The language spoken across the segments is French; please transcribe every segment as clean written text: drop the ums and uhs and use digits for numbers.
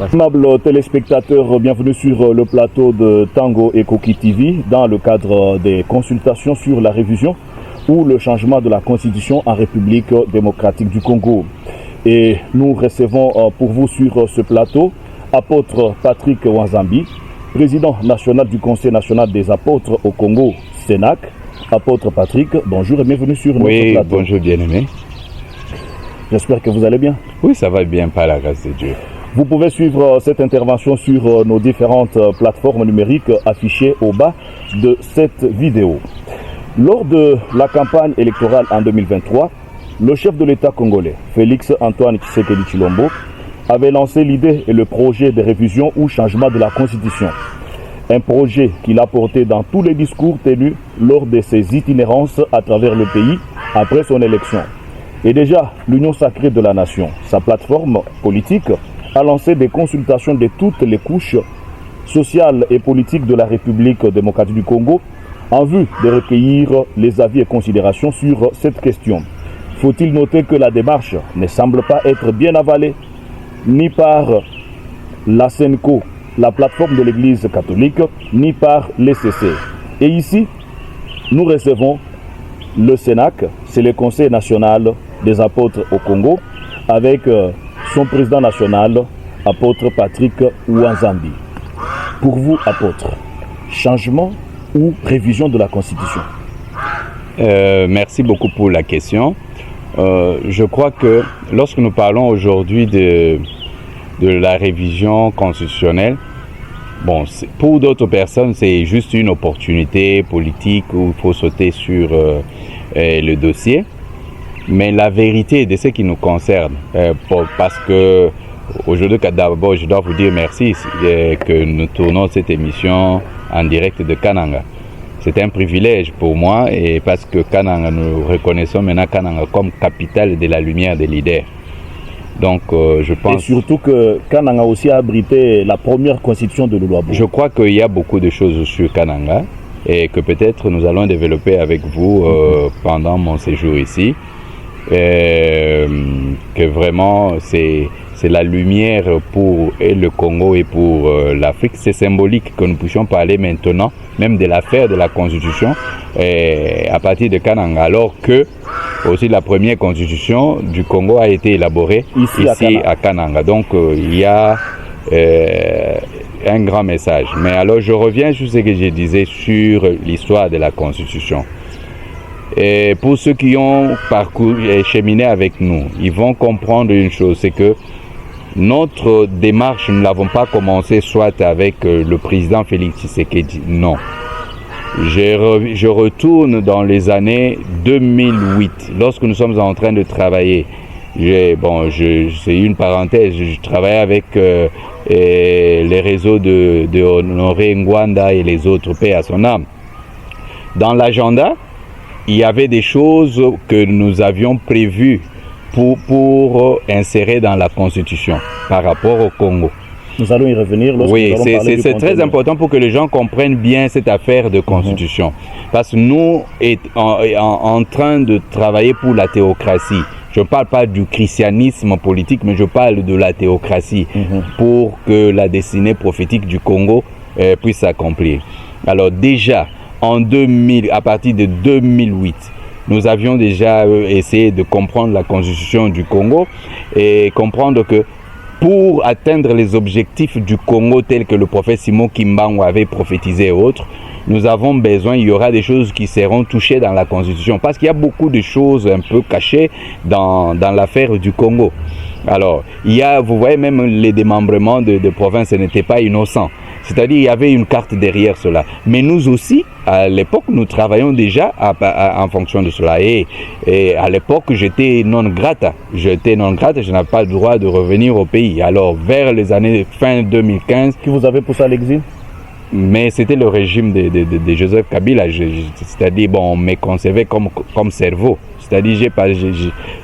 Amables téléspectateurs, bienvenue sur le plateau de Tango et Koki TV dans le cadre des consultations sur la révision ou le changement de la Constitution en République démocratique du Congo. Et nous recevons pour vous sur ce plateau apôtre Patrick Wanzambi, président national du Conseil national des apôtres au Congo, CENAC. Apôtre Patrick, bonjour et bienvenue sur notre plateau. Oui, bonjour bien-aimé. J'espère que vous allez bien. Oui, ça va bien par la grâce de Dieu. Vous pouvez suivre cette intervention sur nos différentes plateformes numériques affichées au bas de cette vidéo. Lors de la campagne électorale en 2023, le chef de l'État congolais, Félix Antoine Tshisekedi Tshilombo, avait lancé l'idée et le projet de révision ou changement de la Constitution. Un projet qu'il a porté dans tous les discours tenus lors de ses itinérances à travers le pays après son élection. Et déjà, l'Union sacrée de la nation, sa plateforme politique, a lancé des consultations de toutes les couches sociales et politiques de la République démocratique du Congo en vue de recueillir les avis et considérations sur cette question. Faut-il noter que la démarche ne semble pas être bien avalée ni par la SENCO, la plateforme de l'Église catholique, ni par l'ECC. Et ici, nous recevons le CENAC, c'est le Conseil national des apôtres au Congo, avec son président national, apôtre Patrick Wanzambi. Pour vous, apôtre, changement ou révision de la Constitution? Merci beaucoup pour la question. Je crois que lorsque nous parlons aujourd'hui de la révision constitutionnelle, bon, pour d'autres personnes, c'est juste une opportunité politique où il faut sauter sur le dossier. Mais la vérité de ce qui nous concerne, parce que aujourd'hui, d'abord, je dois vous dire merci que nous tournons cette émission en direct de Kananga. C'est un privilège pour moi et parce que Kananga, nous reconnaissons maintenant Kananga comme capitale de la lumière des leaders. Donc, je pense... Et surtout que Kananga aussi a abrité la première constitution de Luluabo. Je crois qu'il y a beaucoup de choses sur Kananga et que peut-être nous allons développer avec vous pendant mon séjour ici. Que vraiment c'est la lumière pour le Congo et pour l'Afrique. C'est symbolique que nous puissions parler maintenant même de l'affaire de la Constitution à partir de Kananga, alors que aussi la première Constitution du Congo a été élaborée ici à Kananga. Donc il y a un grand message. Mais alors je reviens sur ce que je disais sur l'histoire de la Constitution. Et pour ceux qui ont parcouru et cheminé avec nous, ils vont comprendre une chose, c'est que notre démarche, nous ne l'avons pas commencé soit avec le président Félix Tshisekedi, non. Je retourne dans les années 2008, lorsque nous sommes en train de travailler. C'est une parenthèse, je travaillais avec les réseaux de Honoré Ngwanda et les autres, paix à son âme. Dans l'agenda, il y avait des choses que nous avions prévues pour insérer dans la Constitution par rapport au Congo. Nous allons y revenir. Oui, c'est très important pour que les gens comprennent bien cette affaire de Constitution. Parce que nous sommes en train de travailler pour la théocratie. Je ne parle pas du christianisme politique, mais je parle de la théocratie pour que la destinée prophétique du Congo puisse s'accomplir. Alors déjà, à partir de 2008, nous avions déjà essayé de comprendre la constitution du Congo et comprendre que pour atteindre les objectifs du Congo tels que le prophète Simon Kimbangu avait prophétisé et autres, nous avons besoin, il y aura des choses qui seront touchées dans la constitution parce qu'il y a beaucoup de choses un peu cachées dans l'affaire du Congo. Alors, vous voyez même les démembrements de provinces n'étaient pas innocents. C'est-à-dire il y avait une carte derrière cela. Mais nous aussi, à l'époque, nous travaillons déjà en fonction de cela. Et à l'époque, j'étais non grata. Je n'avais pas le droit de revenir au pays. Alors, vers les années fin 2015... Qui vous avez poussé à l'exil? Mais c'était le régime de Joseph Kabila. C'est-à-dire, on me concevait comme cerveau. C'est-à-dire,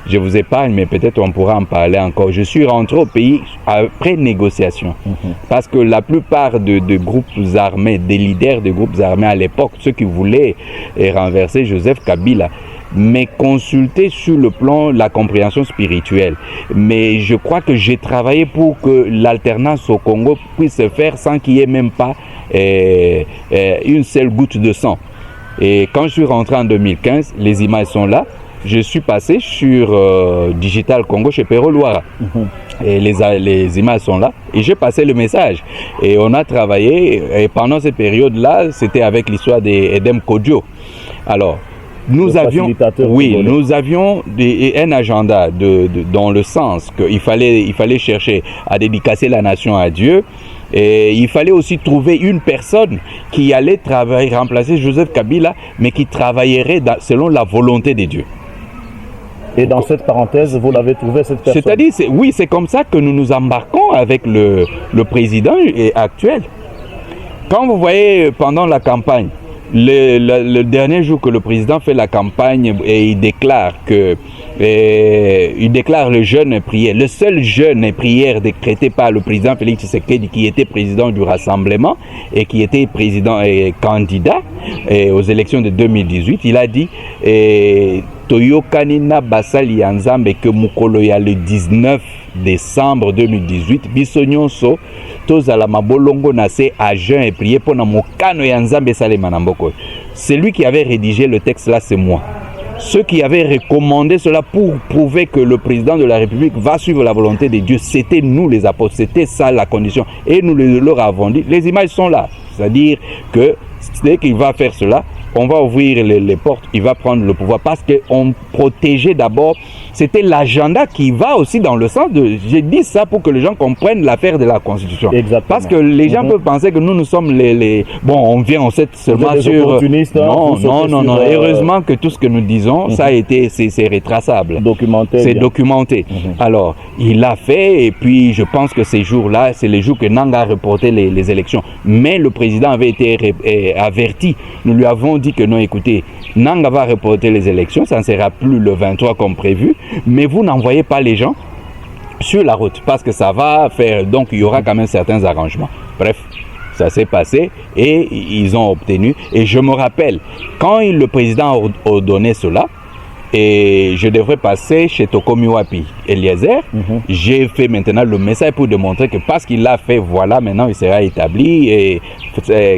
je vous épargne, mais peut-être on pourra en parler encore. Je suis rentré au pays après négociation. Parce que la plupart de groupes armés, des leaders de groupes armés à l'époque, ceux qui voulaient renverser Joseph Kabila, mais consulté sur le plan de la compréhension spirituelle. Mais je crois que j'ai travaillé pour que l'alternance au Congo puisse se faire sans qu'il n'y ait même pas une seule goutte de sang. Et quand je suis rentré en 2015, les images sont là. Je suis passé sur Digital Congo chez Pero Loira. Et les images sont là. Et j'ai passé le message. Et on a travaillé. Et pendant cette période-là, c'était avec l'histoire d'Edem Kodjo. Alors, nous avions un agenda dans le sens qu'il fallait chercher à dédicacer la nation à Dieu. Et il fallait aussi trouver une personne qui allait remplacer Joseph Kabila, mais qui travaillerait selon la volonté de Dieu. Et dans cette parenthèse, vous l'avez trouvé, cette personne? C'est-à-dire, oui, c'est comme ça que nous nous embarquons avec le président actuel. Quand vous voyez pendant la campagne, le dernier jour que le président fait la campagne, et il déclare le jeûne et prière. Le seul jeûne et prière décrété par le président Félix Tshisekedi, qui était président du Rassemblement et qui était président et candidat aux élections de 2018, il a dit Toyokanina Basali Yanzambe que Mukolo ya le 19 décembre 2018, Bisonyonso, Tozala Mabolongo Nase à jeûne et prier pour Namokano Yanzambe Salemanamboko. C'est lui qui avait rédigé le texte là, c'est moi. Ceux qui avaient recommandé cela pour prouver que le président de la République va suivre la volonté de Dieu, c'était nous les apôtres, c'était ça la condition. Et nous leur avons dit, les images sont là. C'est-à-dire que dès qu'il va faire cela, on va ouvrir les portes, il va prendre le pouvoir parce qu'on protégeait d'abord, c'était l'agenda qui va aussi dans le sens de, j'ai dit ça pour que les gens comprennent l'affaire de la Constitution. Exactement. Parce que les gens peuvent penser que nous sommes bon, on vient, on sait seulement sur... Non. Heureusement que tout ce que nous disons, ça a été, c'est retraçable. Documenté. C'est documenté. Alors, il l'a fait et puis je pense que ces jours-là, c'est les jours que Nanga a reporté les élections. Mais le président avait été averti. Nous lui avons dit que non, écoutez, Nanga va reporter les élections, ça ne sera plus le 23 comme prévu, mais vous n'envoyez pas les gens sur la route parce que ça va faire, donc il y aura quand même certains arrangements. Bref, ça s'est passé et ils ont obtenu. Et je me rappelle, quand le président a ordonné cela, et je devrais passer chez Tokomi Wapi Eliezer, j'ai fait maintenant le message pour démontrer que parce qu'il l'a fait, voilà, maintenant il sera établi et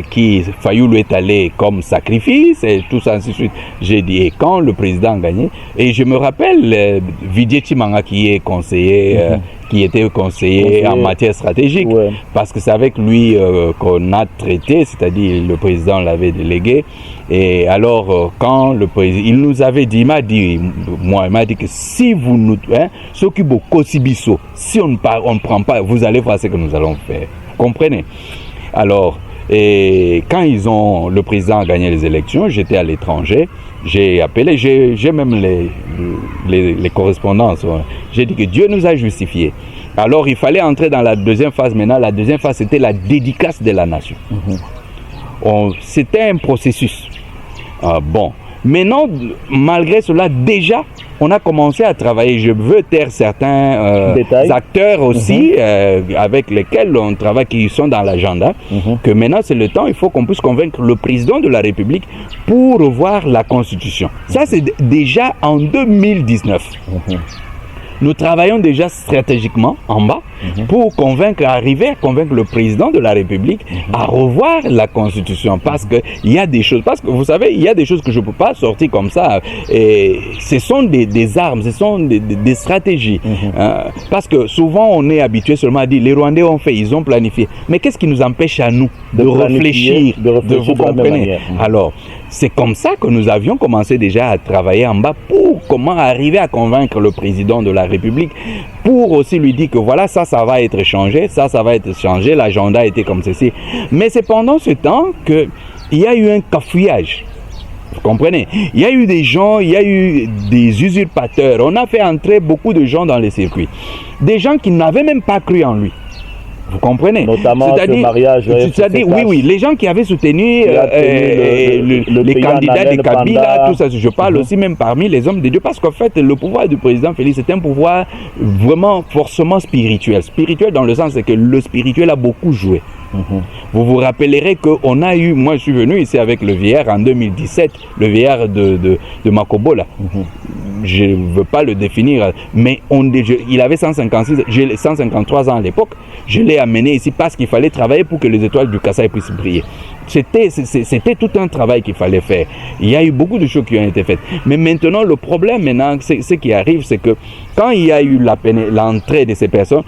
qui Fayulu est allé comme sacrifice et tout ça ainsi de suite. J'ai dit, et quand le président a gagné, et je me rappelle Vidier Chimanga qui est conseiller, qui était conseiller en matière stratégique, parce que c'est avec lui qu'on a traité, c'est-à-dire le président l'avait délégué. Et alors, quand le président, il nous avait dit, il m'a dit que si vous nous, s'occupe au Kosibiso, si on ne prend pas, vous allez voir ce que nous allons faire. Vous comprenez? Alors, et quand le président a gagné les élections, j'étais à l'étranger, j'ai appelé, j'ai même les correspondances. J'ai dit que Dieu nous a justifiés. Alors il fallait entrer dans la deuxième phase maintenant. La deuxième phase, c'était la dédicace de la nation. C'était un processus. Bon, maintenant, malgré cela, déjà, on a commencé à travailler. Je veux taire certains acteurs aussi avec lesquels on travaille, qui sont dans l'agenda, que maintenant c'est le temps, il faut qu'on puisse convaincre le président de la République pour revoir la Constitution. Ça, c'est déjà en 2019. Nous travaillons déjà stratégiquement en bas pour arriver à convaincre le président de la République à revoir la Constitution, parce que il y a des choses, parce que vous savez, il y a des choses que je ne peux pas sortir comme ça, et ce sont des armes, ce sont des stratégies, parce que souvent on est habitué seulement à dire les Rwandais ont fait, ils ont planifié, mais qu'est-ce qui nous empêche à nous de réfléchir, de vous comprenez? Alors, c'est comme ça que nous avions commencé déjà à travailler en bas pour comment arriver à convaincre le président de la République, pour aussi lui dire que voilà, ça va être changé, ça va être changé, l'agenda était comme ceci. Mais c'est pendant ce temps qu'il y a eu un cafouillage. Vous comprenez? Il y a eu des gens, il y a eu des usurpateurs. On a fait entrer beaucoup de gens dans les circuits. Des gens qui n'avaient même pas cru en lui. Vous comprenez? Notamment ce mariage. C'est-à-dire, oui, les gens qui avaient soutenu les candidats de Kabila, tout ça. Je parle aussi même parmi les hommes de Dieu, parce qu'en fait, le pouvoir du président Félix, c'est un pouvoir vraiment forcément spirituel. Spirituel dans le sens que le spirituel a beaucoup joué. Vous vous rappellerez qu'on a eu, moi je suis venu ici avec le vieillard en 2017, le vieillard de Makobo là. Je ne veux pas le définir, mais il avait 153 ans à l'époque. Je l'ai amené ici parce qu'il fallait travailler pour que les étoiles du Kasaï puissent briller. C'était tout un travail qu'il fallait faire. Il y a eu beaucoup de choses qui ont été faites. Mais maintenant, le problème, ce qui arrive, c'est que quand il y a eu l'entrée de ces personnes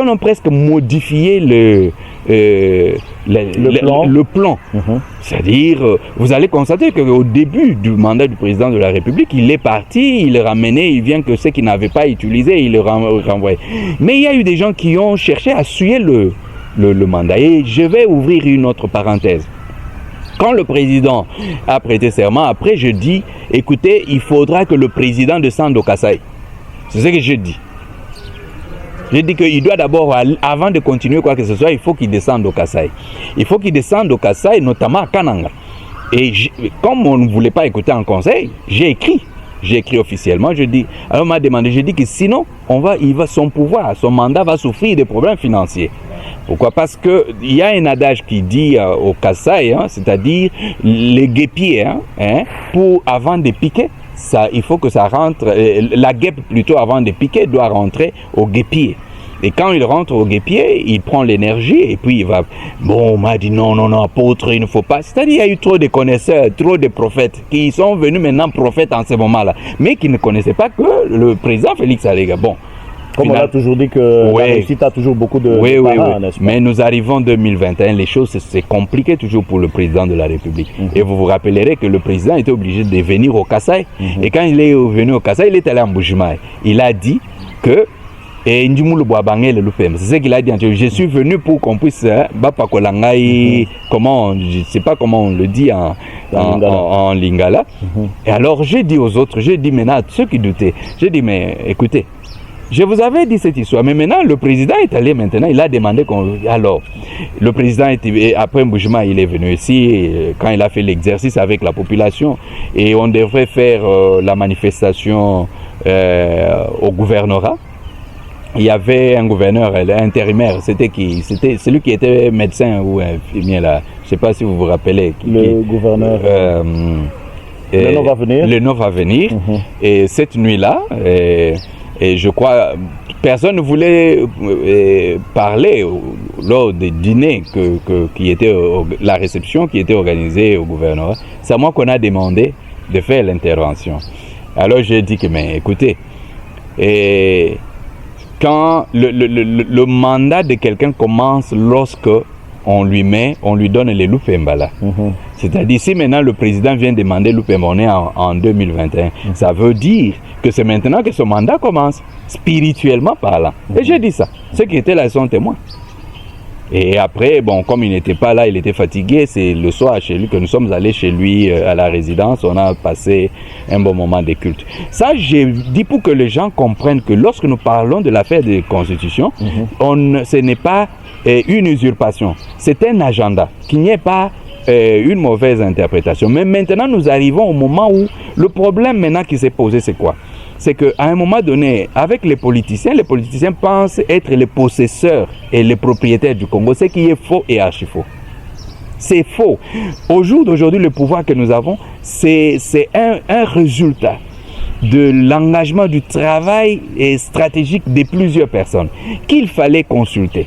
ont presque modifié le plan. C'est-à-dire, vous allez constater qu'au début du mandat du président de la République, il est parti, il ramenait, il vient que ceux qui n'avaient pas utilisé, il le renvoyait. Mais il y a eu des gens qui ont cherché à suyer le mandat. Et je vais ouvrir une autre parenthèse. Quand le président a prêté serment, après je dis, écoutez, il faudra que le président descende au Kasaï. C'est ce que je dis. Je dis qu'il doit d'abord, avant de continuer quoi que ce soit, il faut qu'il descende au Kasaï. Il faut qu'il descende au Kasaï, notamment à Kananga. Et comme on ne voulait pas écouter un conseil, j'ai écrit officiellement, alors on m'a demandé, j'ai dit que sinon, son pouvoir, son mandat va souffrir des problèmes financiers. Pourquoi? Parce qu'il y a un adage qui dit au Kasaï, c'est-à-dire les guépiers, avant de piquer, il faut que ça rentre, la guêpe plutôt avant de piquer doit rentrer au guépier. Et quand il rentre au guépier, il prend l'énergie et puis il va... Bon, on m'a dit non, apôtre, il ne faut pas... C'est-à-dire qu'il y a eu trop de connaisseurs, trop de prophètes qui sont venus maintenant prophètes en ce moment-là, mais qui ne connaissaient pas que le président Félix Alega. Bon. Comme on a toujours dit que la réussite a toujours beaucoup de parents, n'est-ce pas? Mais nous arrivons en 2021, les choses, c'est compliqué toujours pour le président de la République. Et vous vous rappellerez que le président était obligé de venir au Kasaï. Et quand il est venu au Kasaï, il est allé en Bujimaï. Il a dit que... c'est ce qu'il a dit. Je suis venu pour qu'on puisse... comment, je ne sais pas comment on le dit en Lingala. Et alors j'ai dit aux autres, j'ai dit maintenant à ceux qui doutaient, j'ai dit mais écoutez, je vous avais dit cette histoire, mais maintenant le président est allé maintenant, il a demandé qu'on... Alors, le président, après Mboujima, il est venu ici, quand il a fait l'exercice avec la population, et on devrait faire la manifestation au gouvernorat. Il y avait un gouverneur, intérimaire, c'était celui qui était médecin ou infirmier là, je ne sais pas si vous vous rappelez. Le gouverneur... le nom va venir. Le nom va venir, et cette nuit-là... Et je crois, personne ne voulait parler lors des dîners qui étaient la réception qui était organisée au gouvernorat. C'est à moi qu'on a demandé de faire l'intervention. Alors j'ai dit que, mais écoutez, quand le mandat de quelqu'un commence lorsque on lui donne les Lupembala. C'est-à-dire, si maintenant le président vient demander Lupemba, on est en 2021, ça veut dire que c'est maintenant que ce mandat commence, spirituellement parlant. Et j'ai dit ça. Ceux qui étaient là sont témoins. Et après, bon, comme il n'était pas là, il était fatigué, c'est le soir chez lui que nous sommes allés chez lui à la résidence, on a passé un bon moment de culte. Ça, j'ai dit pour que les gens comprennent que lorsque nous parlons de l'affaire de constitution, ce n'est pas une usurpation, c'est un agenda, qu'il n'y ait pas une mauvaise interprétation. Mais maintenant, nous arrivons au moment où le problème maintenant qui s'est posé, c'est quoi? C'est qu'à un moment donné, avec les politiciens pensent être les possesseurs et les propriétaires du Congo, ce qui est faux et archi faux. C'est faux. Au jour d'aujourd'hui, le pouvoir que nous avons, c'est un résultat de l'engagement du travail stratégique de plusieurs personnes qu'il fallait consulter.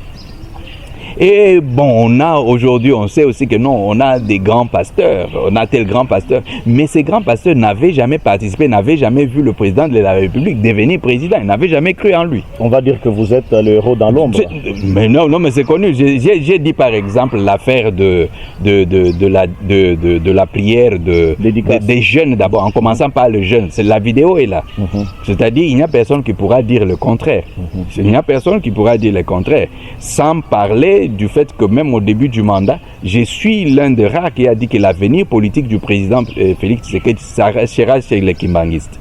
Et bon, aujourd'hui, on sait aussi que non, on a des grands pasteurs, on a tel grand pasteur, mais ces grands pasteurs n'avaient jamais participé, n'avaient jamais vu le président de la République devenir président, ils n'avaient jamais cru en lui. On va dire que vous êtes le héros dans l'ombre. Mais non, mais c'est connu. J'ai dit par exemple l'affaire de la prière des jeunes d'abord, en commençant par le jeune. La vidéo est là. C'est-à-dire, il n'y a personne qui pourra dire le contraire. Il n'y a personne qui pourra dire le contraire, sans parler du fait que même au début du mandat, je suis l'un des rares qui a dit que l'avenir politique du président Félix Tshisekedi sera chez les kimbanguistes.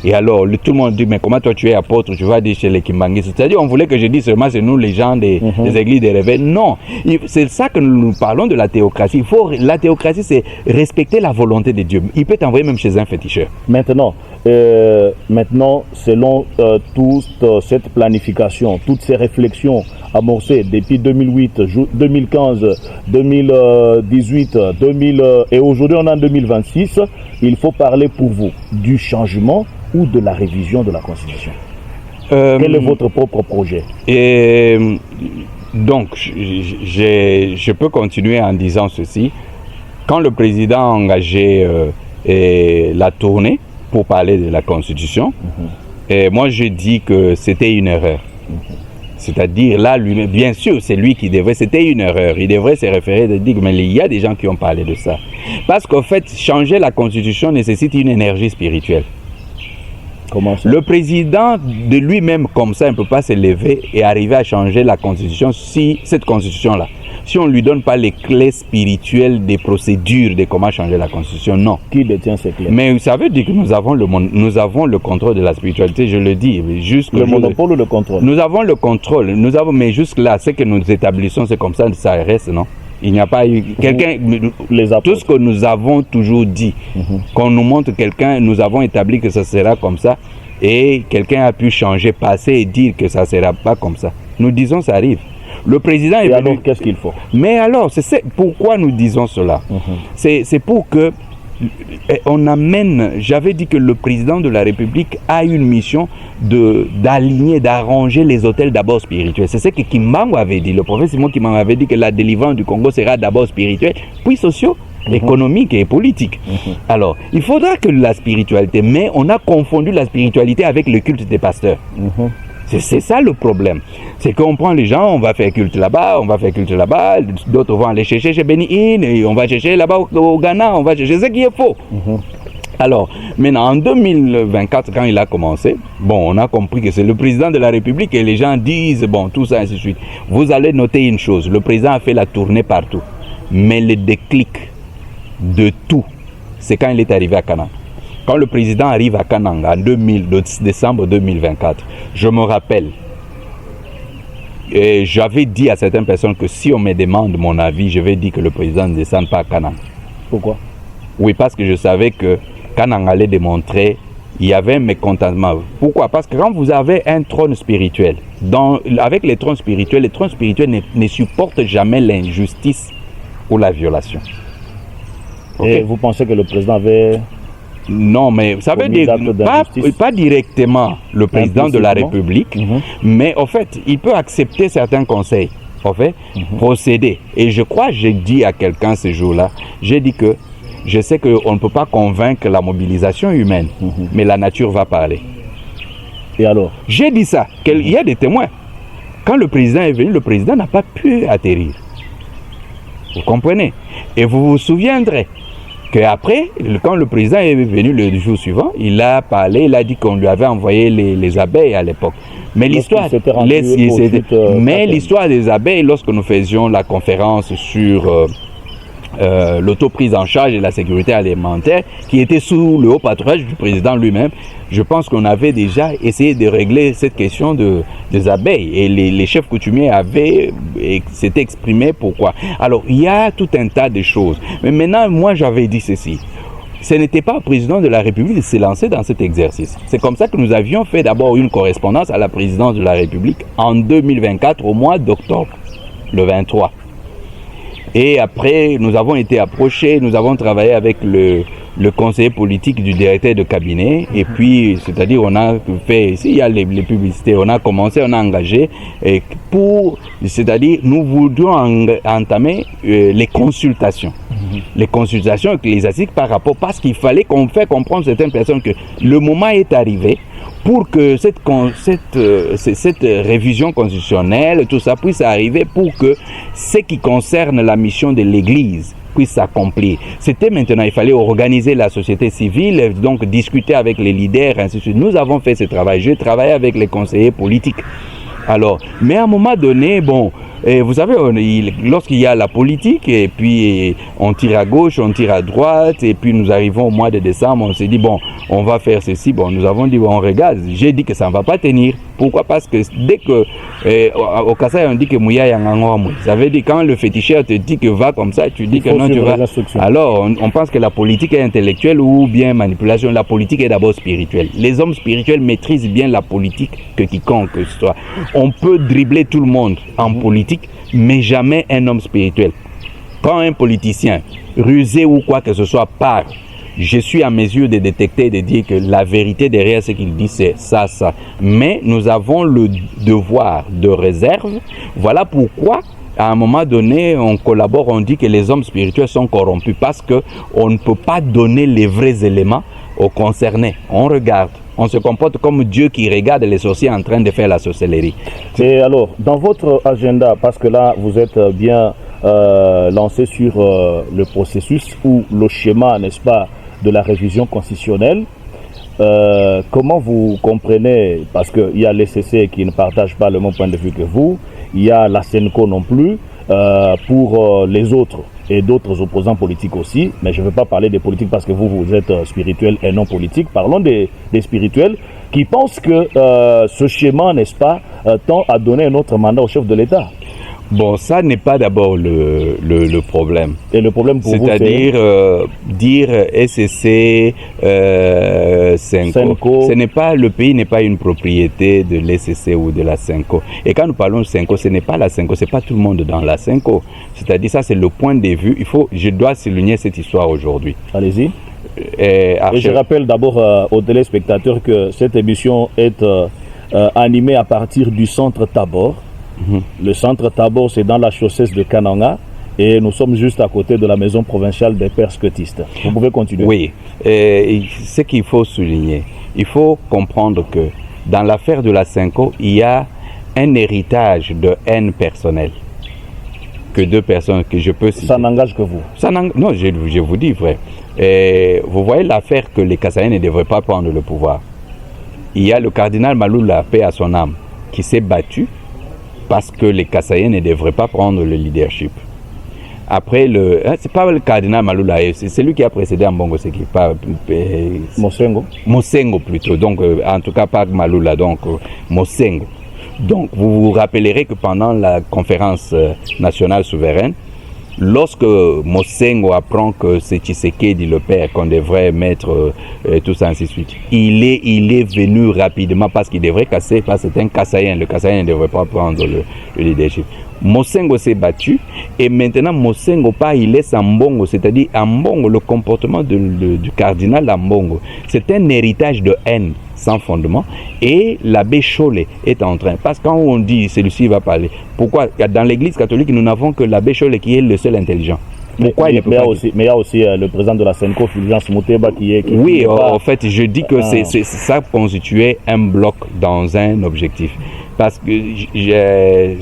Et alors, tout le monde dit, mais comment toi tu es apôtre, tu vas dire chez les Kimbanguistes. C'est-à-dire, on voulait que je dise seulement, c'est nous les gens des églises des réveils. Non, c'est ça que nous parlons de la théocratie. La théocratie, c'est respecter la volonté de Dieu. Il peut t'envoyer même chez un féticheur. Maintenant, selon toute cette planification, toutes ces réflexions amorcées depuis 2008, 2015, 2018, 2000, et aujourd'hui on est en 2026, il faut parler pour vous du changement ou de la révision de la Constitution. Quel est votre propre projet? Donc, je peux continuer en disant ceci. Quand le président a engagé la tournée pour parler de la Constitution, et moi je dis que c'était une erreur. C'est-à-dire là, lui, bien sûr, c'est lui qui devrait, c'était une erreur. Il devrait se référer de dire, mais il y a des gens qui ont parlé de ça. Parce qu'en fait, changer la Constitution nécessite une énergie spirituelle. Comment ça? Le président de lui-même, comme ça, il ne peut pas se lever et arriver à changer la Constitution, si cette Constitution-là, si on ne lui donne pas les clés spirituelles des procédures de comment changer la Constitution, non. Qui détient ces clés? Mais ça veut dire que nous avons le contrôle de la spiritualité, je le dis. Le monopole ou le contrôle? Nous avons le contrôle, mais jusque-là, ce que nous établissons, c'est comme ça reste, non? Il n'y a pas eu quelqu'un, tout ce que nous avons toujours dit, quand on nous montre quelqu'un, nous avons établi que ça sera comme ça, et quelqu'un a pu changer, passer et dire que ça ne sera pas comme ça. Nous disons ça arrive. Le président est venu. Alors, qu'est-ce qu'il faut? Mais alors, c'est pourquoi nous disons cela. C'est pour que on amène, j'avais dit que le président de la République a une mission d'aligner, d'arranger les hôtels d'abord spirituels. C'est ce que Kimbangu avait dit. Le prophète Simon Kimbangu avait dit que la délivrance du Congo sera d'abord spirituelle, puis socio, économique et politique. Alors, il faudra que la spiritualité, mais on a confondu la spiritualité avec le culte des pasteurs. C'est ça le problème. C'est qu'on prend les gens, on va faire culte là-bas, d'autres vont aller chercher chez Beni In, et on va chercher là-bas au Ghana, on va chercher ce qui est faux. Alors, maintenant, en 2024, quand il a commencé, bon, on a compris que c'est le président de la République et les gens disent, bon, tout ça, ainsi de suite. Vous allez noter une chose, le président a fait la tournée partout, mais le déclic de tout, c'est quand il est arrivé à Canaan. Quand le président arrive à Kanang en décembre 2024, je me rappelle, et j'avais dit à certaines personnes que si on me demande mon avis, je vais dire que le président ne descende pas à Kanang. Pourquoi? Oui, parce que je savais que Kanang allait démontrer, il y avait un mécontentement. Pourquoi? Parce que quand vous avez un trône spirituel, avec les trônes spirituels ne supportent jamais l'injustice ou la violation. Et vous pensez que le président avait... Non, mais ça veut dire pas directement le président de la République, mais en fait, il peut accepter certains conseils, en fait, procéder. Et je crois, j'ai dit à quelqu'un ce jour-là, j'ai dit que je sais qu'on ne peut pas convaincre la mobilisation humaine, mais la nature va parler. Et alors? J'ai dit ça, qu'il y a des témoins. Quand le président est venu, le président n'a pas pu atterrir. Vous comprenez? Et vous vous souviendrez qu'après, quand le président est venu le jour suivant, il a parlé, il a dit qu'on lui avait envoyé les abeilles à l'époque. Mais l'histoire des abeilles, lorsque nous faisions la conférence sur l'autoprise en charge de la sécurité alimentaire, qui était sous le haut patronage du président lui-même, je pense qu'on avait déjà essayé de régler cette question des abeilles. Et les chefs coutumiers s'étaient exprimés pourquoi. Alors, il y a tout un tas de choses. Mais maintenant, moi, j'avais dit ceci. Ce n'était pas au président de la République de se lancer dans cet exercice. C'est comme ça que nous avions fait d'abord une correspondance à la présidence de la République en 2024, au mois d'octobre, le 23. Et après, nous avons été approchés, nous avons travaillé avec le conseiller politique du directeur de cabinet. Et puis, c'est-à-dire, on a fait, ici, il y a les publicités, on a engagé, c'est-à-dire, nous voudrions entamer les consultations. Les consultations ecclésiastiques par rapport, parce qu'il fallait qu'on fasse comprendre à certaines personnes que le moment est arrivé pour que cette révision constitutionnelle, tout ça puisse arriver pour que ce qui concerne la mission de l'Église puisse s'accomplir. C'était maintenant, il fallait organiser la société civile, donc discuter avec les leaders, ainsi de suite. Nous avons fait ce travail. J'ai travaillé avec les conseillers politiques. Alors, mais à un moment donné, bon, Et vous savez, lorsqu'il y a la politique, et puis on tire à gauche, on tire à droite, et puis nous arrivons au mois de décembre, on s'est dit, bon, on va faire ceci. Bon, nous avons dit, bon, on regarde. J'ai dit que ça ne va pas tenir. Pourquoi? Parce que dès que, au Kasaï, on dit que Mouya Yangangoamou. Ça veut dire, quand le féticheur te dit que va comme ça, tu dis que non, tu vas. Alors, on pense que la politique est intellectuelle ou bien manipulation. La politique est d'abord spirituelle. Les hommes spirituels maîtrisent bien la politique que quiconque que ce soit. On peut dribbler tout le monde en politique, mais jamais un homme spirituel. Quand un politicien, rusé ou quoi que ce soit, parle, je suis en mesure de détecter et de dire que la vérité derrière ce qu'il dit, c'est ça, ça. Mais nous avons le devoir de réserve. Voilà pourquoi, à un moment donné, on collabore, on dit que les hommes spirituels sont corrompus parce qu'on ne peut pas donner les vrais éléments aux concernés. On regarde. On se comporte comme Dieu qui regarde les sorciers en train de faire la sorcellerie. Et alors, dans votre agenda, parce que là, vous êtes bien lancé sur le processus ou le schéma, n'est-ce pas, de la révision constitutionnelle, comment vous comprenez, parce qu'il y a l'ECC qui ne partage pas le même point de vue que vous, il y a la SENCO non plus, pour les autres et d'autres opposants politiques aussi, mais je ne veux pas parler des politiques parce que vous êtes spirituels et non politiques. Parlons des spirituels qui pensent que ce schéma, n'est-ce pas, tend à donner un autre mandat au chef de l'État. Bon, ça n'est pas d'abord le problème. Et le problème pour vous, c'est-à-dire dire SCC, Senko. Ce n'est pas, le pays n'est pas une propriété de l'SCC ou de la Senko. Et quand nous parlons de Senko, ce n'est pas la Senko, c'est pas tout le monde dans la Senko. C'est-à-dire, ça c'est le point de vue. Je dois souligner cette histoire aujourd'hui. Allez-y. Et je rappelle d'abord aux téléspectateurs que cette émission est animée à partir du centre Tabor. Le centre Tabor, c'est dans la chaussée de Kananga et nous sommes juste à côté de la maison provinciale des pères scotistes. Vous pouvez continuer. Oui, ce qu'il faut souligner, il faut comprendre que dans l'affaire de la Senko, il y a un héritage de haine personnelle que deux personnes que je peux citer. Ça n'engage que vous. Non, je vous dis, frère. Vous voyez l'affaire que les Kassaïens ne devraient pas prendre le pouvoir. Il y a le cardinal Maloula, paix à son âme, qui s'est battu parce que les Kassaïens ne devraient pas prendre le leadership. Après, c'est pas le cardinal Maloula, c'est lui qui a précédé Ambongo Seki, pas Mosengo. Mosengo plutôt, donc en tout cas pas Maloula, donc Mosengo. Donc vous vous rappellerez que pendant la conférence nationale souveraine, lorsque Mosengo apprend que c'est Tshisekedi le père qu'on devrait mettre tout ça ainsi de suite, il est venu rapidement parce qu'il devrait casser, parce que c'est un Kassaïen, le Kassaïen ne devrait pas prendre le leadership. Mosengo s'est battu et maintenant Mosengo pas, il laisse Ambongo, c'est-à-dire Ambongo, le comportement du cardinal Ambongo, c'est un héritage de haine sans fondement et l'abbé Chollet est en train, parce que quand on dit celui-ci va parler, pourquoi dans l'église catholique nous n'avons que l'abbé Chollet qui est le seul intelligent? Pourquoi il y a aussi le président de la Senko, Fulgence Mouteba, qui est... Oui, en fait, je dis que ça constituait un bloc dans un objectif. Parce que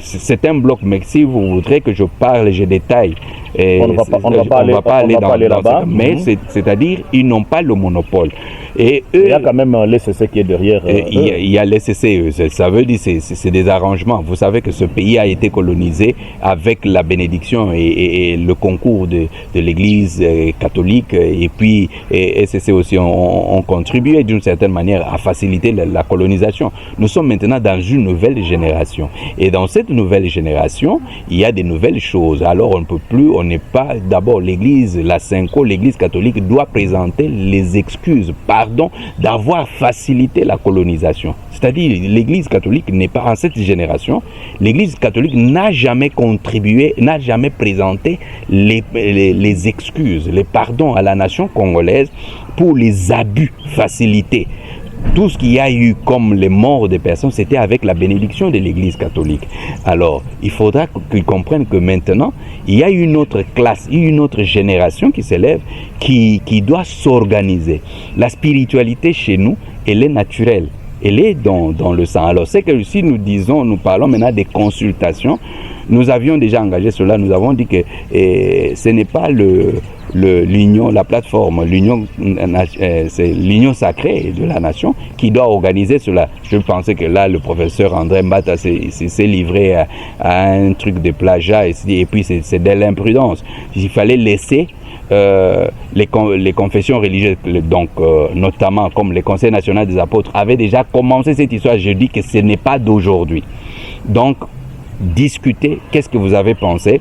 c'est un bloc, mais si vous voudrez que je parle, je détaille. On ne va pas aller là-bas. Mais c'est-à-dire, ils n'ont pas le monopole. Et eux, il y a quand même l'SCC qui est derrière. Il y a l'SCC, ça veut dire c'est des arrangements. Vous savez que ce pays a été colonisé avec la bénédiction et le concours de l'Église catholique. Et puis, SCC aussi ont contribué d'une certaine manière à faciliter la colonisation. Nous sommes maintenant dans une nouvelle génération. Et dans cette nouvelle génération, il y a des nouvelles choses. Alors, on n'est pas, d'abord, l'Église, la Senko, l'Église catholique doit présenter les excuses, pardon, d'avoir facilité la colonisation. C'est-à-dire, l'Église catholique n'est pas, en cette génération, l'Église catholique n'a jamais contribué, n'a jamais présenté les excuses, les pardons à la nation congolaise pour les abus facilités. Tout ce qu'il y a eu comme les morts des personnes, c'était avec la bénédiction de l'Église catholique. Alors, il faudra qu'ils comprennent que maintenant, il y a une autre classe, une autre génération qui s'élève, qui doit s'organiser. La spiritualité chez nous, elle est naturelle. Elle est dans le sang. Alors, c'est que si nous parlons maintenant des consultations, nous avions déjà engagé cela, nous avons dit que ce n'est pas l'union, la plateforme, l'union, c'est l'union sacrée de la nation qui doit organiser cela. Je pensais que là, le professeur André Mbata s'est livré à un truc de plagiat et puis c'est de l'imprudence. Il fallait laisser les confessions religieuses, donc notamment comme le Conseil national des apôtres, avaient déjà commencé cette histoire. Je dis que ce n'est pas d'aujourd'hui. Donc, discutez, qu'est-ce que vous avez pensé?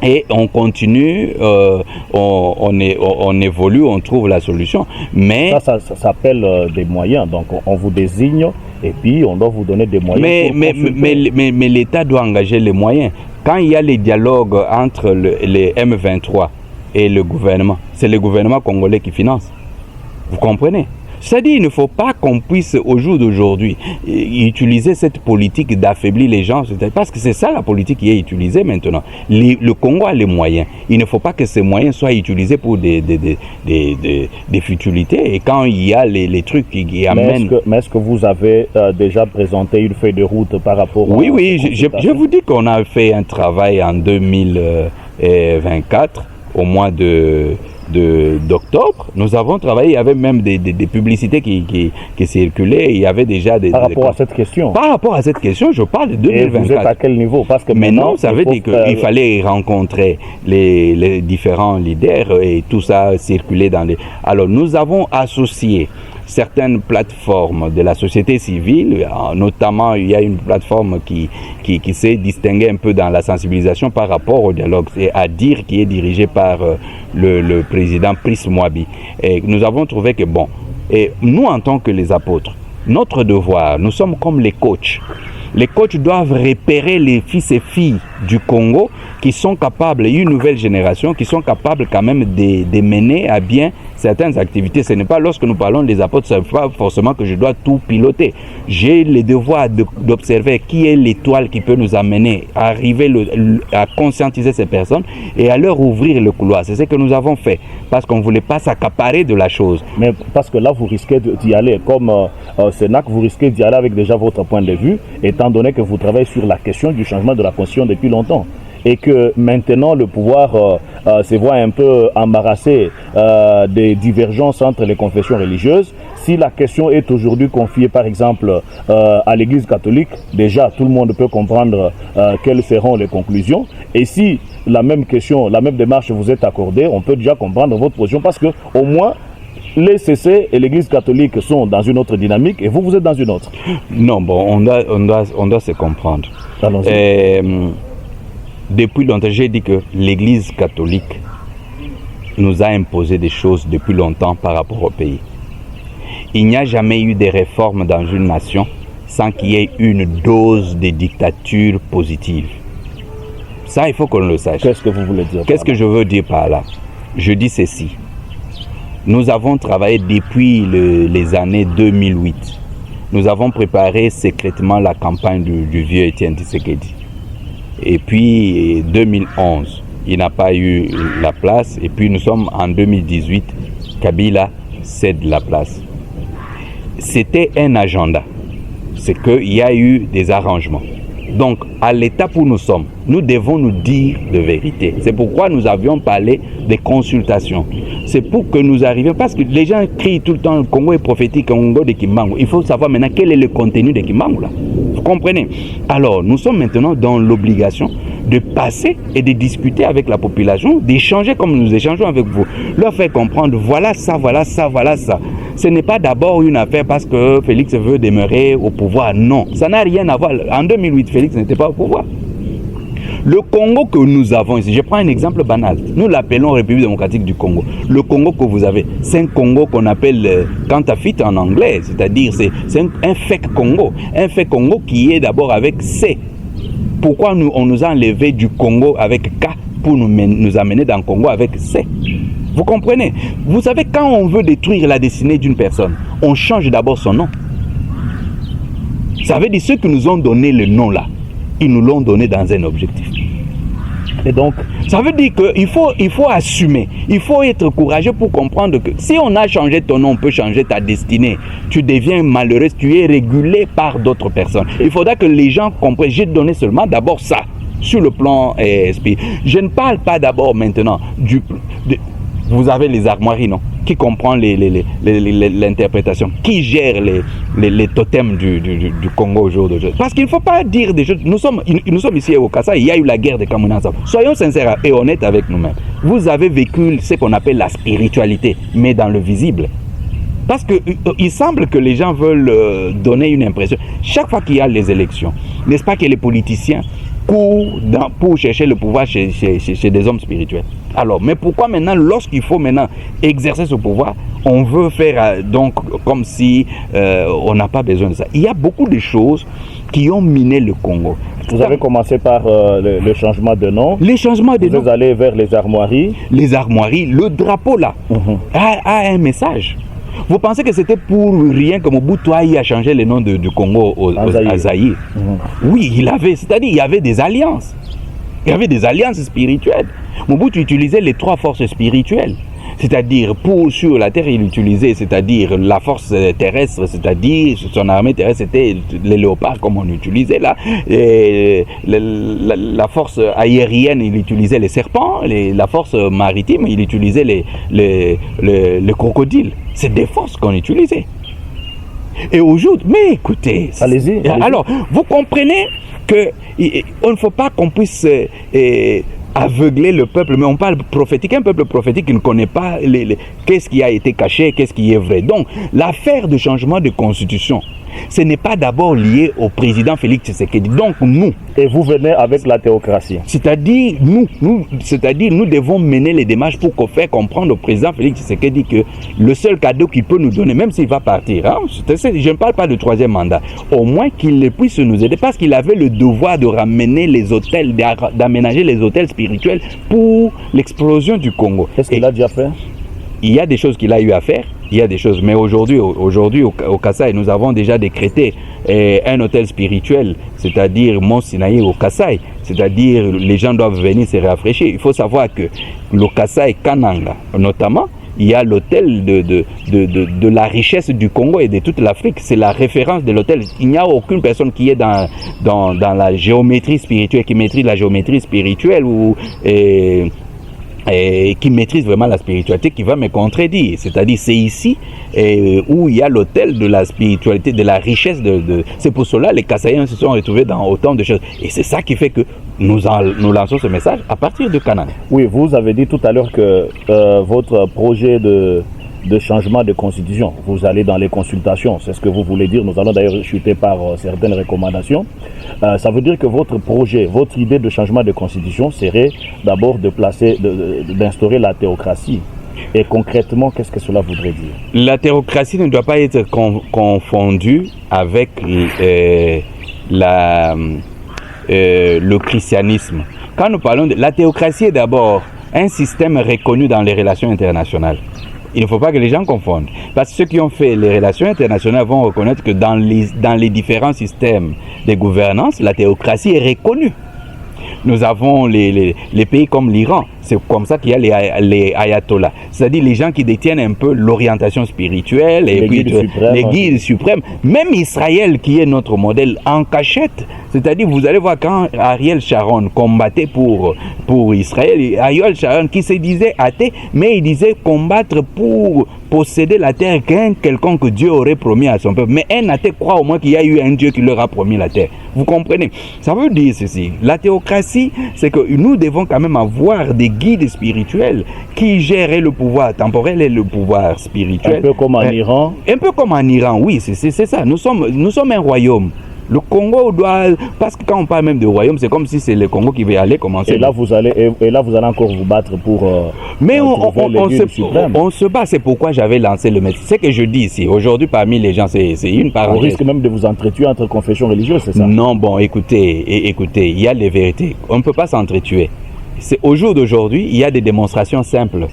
Et on continue, on évolue, on trouve la solution. Mais ça s'appelle des moyens. Donc on vous désigne et puis on doit vous donner des moyens. Mais l'État doit engager les moyens. Quand il y a les dialogues entre les M23 et le gouvernement, c'est le gouvernement congolais qui finance. Vous comprenez? C'est-à-dire qu'il ne faut pas qu'on puisse, au jour d'aujourd'hui, utiliser cette politique d'affaiblir les gens, parce que c'est ça la politique qui est utilisée maintenant. Le Congo a les moyens. Il ne faut pas que ces moyens soient utilisés pour des futilités. Et quand il y a les trucs qui amènent... Mais est-ce que vous avez déjà présenté une feuille de route par rapport à... Oui, je vous dis qu'on a fait un travail en 2024, au mois d'octobre, nous avons travaillé, il y avait même des publicités qui circulaient, il y avait déjà des... Par rapport à cette question? Par rapport à cette question, je parle de 2024. Et vous êtes à quel niveau? Parce que mais non, ça veut dire qu'il fallait rencontrer les différents leaders et tout ça circuler dans les... Alors, nous avons associé certaines plateformes de la société civile, notamment il y a une plateforme qui s'est distinguée un peu dans la sensibilisation par rapport au dialogue, c'est ADIR qui est dirigé par le président Brice Mouabi. Et nous avons trouvé que bon, et nous en tant que les apôtres, notre devoir, nous sommes comme les coachs. Les coachs doivent repérer les fils et filles du Congo qui sont capables, une nouvelle génération, qui sont capables quand même de mener à bien certaines activités. Ce n'est pas lorsque nous parlons des apôtres, ce n'est pas forcément que je dois tout piloter. J'ai le devoir d'observer qui est l'étoile qui peut nous amener à arriver à conscientiser ces personnes et à leur ouvrir le couloir. C'est ce que nous avons fait parce qu'on ne voulait pas s'accaparer de la chose. Mais parce que là, vous risquez d'y aller, comme Sénac, vous risquez d'y aller avec déjà votre point de vue, étant donné que vous travaillez sur la question du changement de la Constitution depuis longtemps. Et que maintenant le pouvoir se voit un peu embarrassé des divergences entre les confessions religieuses. Si la question est aujourd'hui confiée par exemple à l'Église catholique, déjà tout le monde peut comprendre quelles seront les conclusions. Et si la même question, la même démarche vous est accordée, on peut déjà comprendre votre position parce que au moins les CC et l'Église catholique sont dans une autre dynamique et vous êtes dans une autre. Non, bon, on doit se comprendre. Depuis longtemps, j'ai dit que l'Église catholique nous a imposé des choses depuis longtemps par rapport au pays. Il n'y a jamais eu de réformes dans une nation sans qu'il y ait une dose de dictature positive. Ça, il faut qu'on le sache. Qu'est-ce que vous voulez dire? Qu'est-ce que je veux dire par là? Je dis ceci. Nous avons travaillé depuis les années 2008. Nous avons préparé secrètement la campagne du vieux Étienne Tshisekedi. Et puis 2011, il n'a pas eu la place. Et puis nous sommes en 2018, Kabila cède la place. C'était un agenda. C'est qu'il y a eu des arrangements. Donc, à l'étape où nous sommes, nous devons nous dire de vérité. C'est pourquoi nous avions parlé des consultations. C'est pour que nous arrivions, parce que les gens crient tout le temps, le Congo est prophétique, Congo de Kimbangu. Il faut savoir maintenant quel est le contenu de Kimbangu là. Vous comprenez? Alors, nous sommes maintenant dans l'obligation de passer et de discuter avec la population, d'échanger comme nous échangeons avec vous. Leur faire comprendre, voilà ça, voilà ça, voilà ça. Ce n'est pas d'abord une affaire parce que Félix veut demeurer au pouvoir. Non, ça n'a rien à voir. En 2008, Félix n'était pas au pouvoir. Le Congo que nous avons ici, je prends un exemple banal. Nous l'appelons République démocratique du Congo. Le Congo que vous avez, c'est un Congo qu'on appelle counterfeit en anglais. C'est-à-dire, c'est un fake Congo. Un fake Congo qui est d'abord avec C. Pourquoi on nous a enlevé du Congo avec K pour nous amener dans le Congo avec C? Vous comprenez? Vous savez, quand on veut détruire la destinée d'une personne, on change d'abord son nom. Ça veut dire ceux qui nous ont donné le nom là, ils nous l'ont donné dans un objectif. Et donc, ça veut dire qu'il faut assumer, il faut être courageux pour comprendre que si on a changé ton nom, on peut changer ta destinée. Tu deviens malheureux, tu es régulé par d'autres personnes. Il faudra que les gens comprennent. J'ai donné seulement d'abord ça, sur le plan esprit. Je ne parle pas d'abord maintenant Vous avez les armoiries, non? Qui comprend l'interprétation? Qui gère les totems du Congo au jour d'aujourd'hui? Parce qu'il ne faut pas dire des choses. Nous sommes ici au Kasaï, il y a eu la guerre des Kamuna. Soyons sincères et honnêtes avec nous-mêmes. Vous avez vécu ce qu'on appelle la spiritualité, mais dans le visible. Parce qu'il semble que les gens veulent donner une impression. Chaque fois qu'il y a les élections, n'est-ce pas que les politiciens courent pour chercher le pouvoir chez des hommes spirituels? Alors, mais pourquoi maintenant, lorsqu'il faut maintenant exercer ce pouvoir, on veut faire donc comme si on n'a pas besoin de ça? Il y a beaucoup de choses qui ont miné le Congo. Vous avez commencé par le changement de nom. Les changements de nom. Vous allez vers les armoiries. Les armoiries, le drapeau là, a un message. Vous pensez que c'était pour rien que Mobutu a changé le nom du Congo à Zaïre? Oui, c'est-à-dire il y avait des alliances. Il y avait des alliances spirituelles. Mobutu utilisait les 3 forces spirituelles. C'est-à-dire, sur la terre, il utilisait, c'est-à-dire la force terrestre, c'est-à-dire son armée terrestre, c'était les léopards comme on utilisait là. Et la force aérienne, il utilisait les serpents. La force maritime, il utilisait les crocodiles. C'est des forces qu'on utilisait. Et aujourd'hui, mais écoutez, allez-y. Alors, vous comprenez qu'on ne faut pas qu'on puisse aveugler le peuple, mais on parle prophétique. Un peuple prophétique qui ne connaît pas qu'est-ce qui a été caché, qu'est-ce qui est vrai. Donc, l'affaire de changement de constitution, ce n'est pas d'abord lié au président Félix Tshisekedi. Donc, nous. Et vous venez avec la théocratie. C'est-à-dire, nous devons mener les démarches pour faire comprendre au président Félix Tshisekedi que le seul cadeau qu'il peut nous donner, même s'il va partir, hein, je ne parle pas de 3e mandat, au moins qu'il puisse nous aider, parce qu'il avait le devoir de ramener les hôtels, d'aménager les hôtels spirituels pour l'explosion du Congo. Qu'est-ce qu'il a déjà fait? Il y a des choses qu'il a eu à faire, il y a des choses, mais aujourd'hui au Kasaï, nous avons déjà décrété un hôtel spirituel, c'est-à-dire Mont Sinaï au Kasaï, c'est-à-dire les gens doivent venir se rafraîchir. Il faut savoir que le Kasaï Kananga, notamment, il y a l'hôtel de la richesse du Congo et de toute l'Afrique. C'est la référence de l'hôtel. Il n'y a aucune personne qui est dans la géométrie spirituelle, qui maîtrise la géométrie spirituelle et qui maîtrise vraiment la spiritualité, qui va me contredire. C'est-à-dire, c'est ici où il y a l'hôtel de la spiritualité, de la richesse. C'est pour cela que les Kasaïens se sont retrouvés dans autant de choses. Et c'est ça qui fait que nous lançons ce message à partir de Canaan. Oui, vous avez dit tout à l'heure que votre projet de changement de constitution, vous allez dans les consultations, c'est ce que vous voulez dire. Nous allons d'ailleurs chuter par certaines recommandations. Ça veut dire que votre projet, votre idée de changement de constitution serait d'abord d'instaurer la théocratie. Et concrètement, qu'est-ce que cela voudrait dire? La théocratie ne doit pas être confondue avec le christianisme. Quand nous parlons de la théocratie, est d'abord un système reconnu dans les relations internationales. Il ne faut pas que les gens confondent. Parce que ceux qui ont fait les relations internationales vont reconnaître que dans les différents systèmes de gouvernance, la théocratie est reconnue. Nous avons les pays comme l'Iran. C'est comme ça qu'il y a les ayatollahs. C'est-à-dire les gens qui détiennent un peu l'orientation spirituelle et puis les guides suprêmes. Même Israël, qui est notre modèle, en cachette. C'est-à-dire, vous allez voir quand Ariel Sharon combattait pour Israël, Ariel Sharon qui se disait athée, mais il disait combattre pour posséder la terre qu'un quelconque Dieu aurait promis à son peuple. Mais un athée croit au moins qu'il y a eu un Dieu qui leur a promis la terre. Vous comprenez? Ça veut dire ceci. La théocratie, c'est que nous devons quand même avoir des guides spirituels qui gèrent le pouvoir temporel et le pouvoir spirituel. Un peu comme en Iran. Un peu comme en Iran, oui, c'est ça. Nous sommes un royaume. Le Congo doit... Parce que quand on parle même de royaume, c'est comme si c'est le Congo qui va aller commencer. Et là, vous allez encore vous battre pour... Mais on se bat, c'est pourquoi j'avais lancé le message. C'est que je dis ici, aujourd'hui, parmi les gens, c'est une parenthèse. On risque même de vous entretuer entre confessions religieuses, c'est ça? Non, bon, écoutez, il y a les vérités. On ne peut pas s'entretuer. Au jour d'aujourd'hui, il y a des démonstrations simples.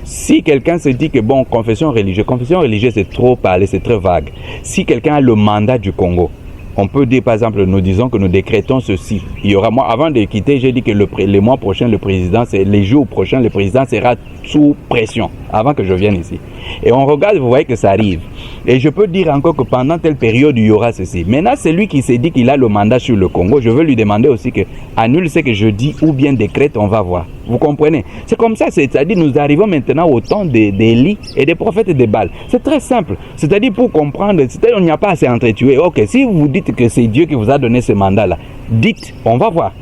Si quelqu'un se dit que, bon, confession religieuse, c'est trop parler, c'est très vague. Si quelqu'un a le mandat du Congo, on peut dire, par exemple, nous disons que nous décrétons ceci. Il y aura, moi, avant de quitter, j'ai dit que les mois prochains, les jours prochains, le président sera sous pression avant que je vienne ici. Et on regarde, vous voyez que ça arrive. Et je peux dire encore que pendant telle période, il y aura ceci. Maintenant, celui qui s'est dit qu'il a le mandat sur le Congo, je veux lui demander aussi que annule ce que je dis ou bien décrète, on va voir. Vous comprenez? C'est comme ça, c'est-à-dire nous arrivons maintenant au temps d'Élie et des prophètes et des Baals. C'est très simple. C'est-à-dire pour comprendre, c'est-à-dire on n'y a pas à s'entretuer. Ok, si vous dites que c'est Dieu qui vous a donné ce mandat-là, dites, on va voir.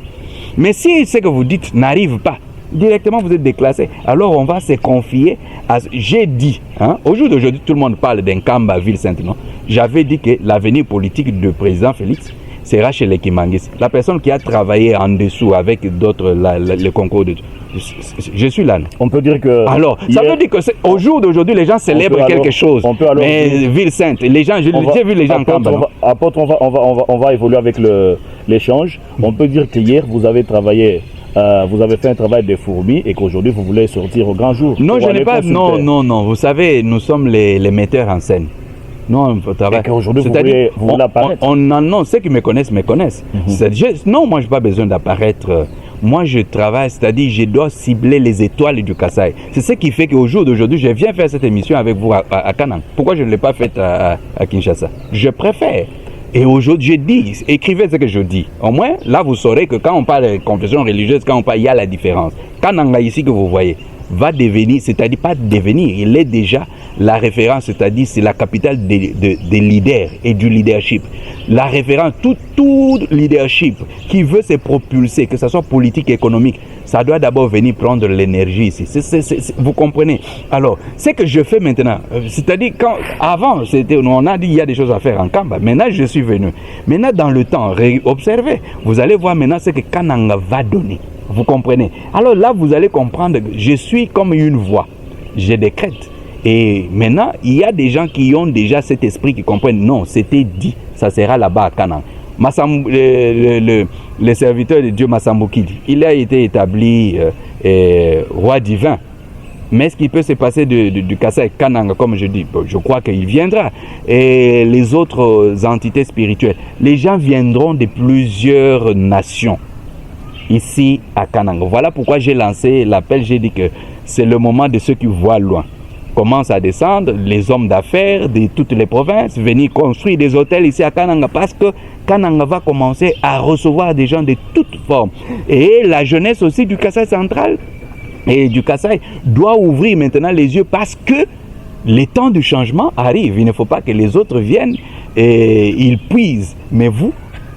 Mais si ce que vous dites n'arrive pas, directement vous êtes déclassé. Alors on va se confier à... J'ai dit, au jour d'aujourd'hui, tout le monde parle d'un Kamba Ville-Sainte, non? J'avais dit que l'avenir politique du président Félix sera chez les Kimangis. La personne qui a travaillé en dessous avec d'autres, le concours de... Je suis là. Non? On peut dire que... Alors, ça veut dire qu'au jour d'aujourd'hui, les gens célèbrent quelque chose. On peut alors mais Ville-Sainte, les gens, j'ai vu les gens en Kamba. On va évoluer avec l'échange. On peut dire qu'hier, vous avez travaillé... vous avez fait un travail de fourmi et qu'aujourd'hui vous voulez sortir au grand jour. Non, je n'ai pas. Non. Vous savez, nous sommes les metteurs en scène. Non, on travaille. Et qu'aujourd'hui vous voulez apparaître. Non, ceux qui me connaissent me connaissent. Non, moi je n'ai pas besoin d'apparaître. Moi je travaille, c'est-à-dire je dois cibler les étoiles du Kasaï. C'est ce qui fait qu'au jour d'aujourd'hui, je viens faire cette émission avec vous à Kanang. Pourquoi je ne l'ai pas faite à Kinshasa? Je préfère. Et aujourd'hui, je dis, écrivez ce que je dis. Au moins, là, vous saurez que quand on parle de confession religieuse, quand on parle, il y a la différence. Kananga ici que vous voyez va devenir, c'est-à-dire pas devenir, il est déjà la référence, c'est-à-dire c'est la capitale des leaders et du leadership. La référence, tout leadership qui veut se propulser, que ce soit politique, économique, ça doit d'abord venir prendre l'énergie ici. Vous comprenez? Alors, ce que je fais maintenant, c'est-à-dire avant, on a dit il y a des choses à faire en Kamba. Maintenant, je suis venu. Maintenant, dans le temps, observez. Vous allez voir maintenant ce que Kananga va donner. Vous comprenez? Alors là, vous allez comprendre que je suis comme une voix. Je décrète. Et maintenant, il y a des gens qui ont déjà cet esprit qui comprennent. Non, c'était dit. Ça sera là-bas à Kananga. Le serviteur de Dieu Massambukidi, il a été établi roi divin. Mais ce qui peut se passer du Kasaï Kananga, comme je dis, je crois qu'il viendra. Et les autres entités spirituelles, les gens viendront de plusieurs nations ici à Kananga. Voilà pourquoi j'ai lancé l'appel, j'ai dit que c'est le moment de ceux qui voient loin. Commencent à descendre, les hommes d'affaires de toutes les provinces, venir construire des hôtels ici à Kananga parce que Kananga va commencer à recevoir des gens de toutes formes. Et la jeunesse aussi du Kasaï central et du Kasaï doit ouvrir maintenant les yeux parce que les temps du changement arrivent. Il ne faut pas que les autres viennent et ils puisent. Mais vous,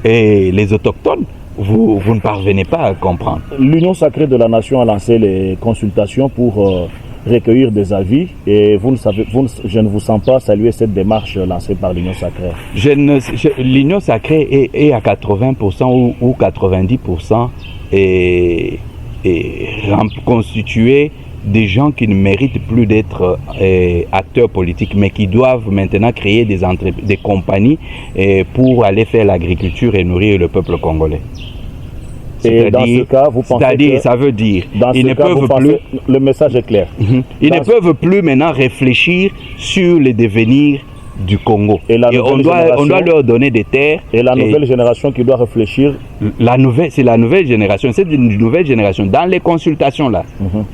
et les autochtones, vous ne parvenez pas à comprendre. L'Union sacrée de la nation a lancé les consultations pour recueillir des avis et je ne vous sens pas saluer cette démarche lancée par l'Union sacrée. L'Union sacrée est à 80% ou 90% et constituée des gens qui ne méritent plus d'être acteurs politiques, mais qui doivent maintenant créer des compagnies pour aller faire l'agriculture et nourrir le peuple congolais. Et dans ce cas, vous pensez que... ça veut dire... Ils ne peuvent plus... Le message est clair. Ils ne peuvent plus maintenant réfléchir sur le devenir du Congo. Et on doit leur donner des terres. Et la nouvelle génération qui doit réfléchir. C'est la nouvelle génération. C'est une nouvelle génération. Dans les consultations là,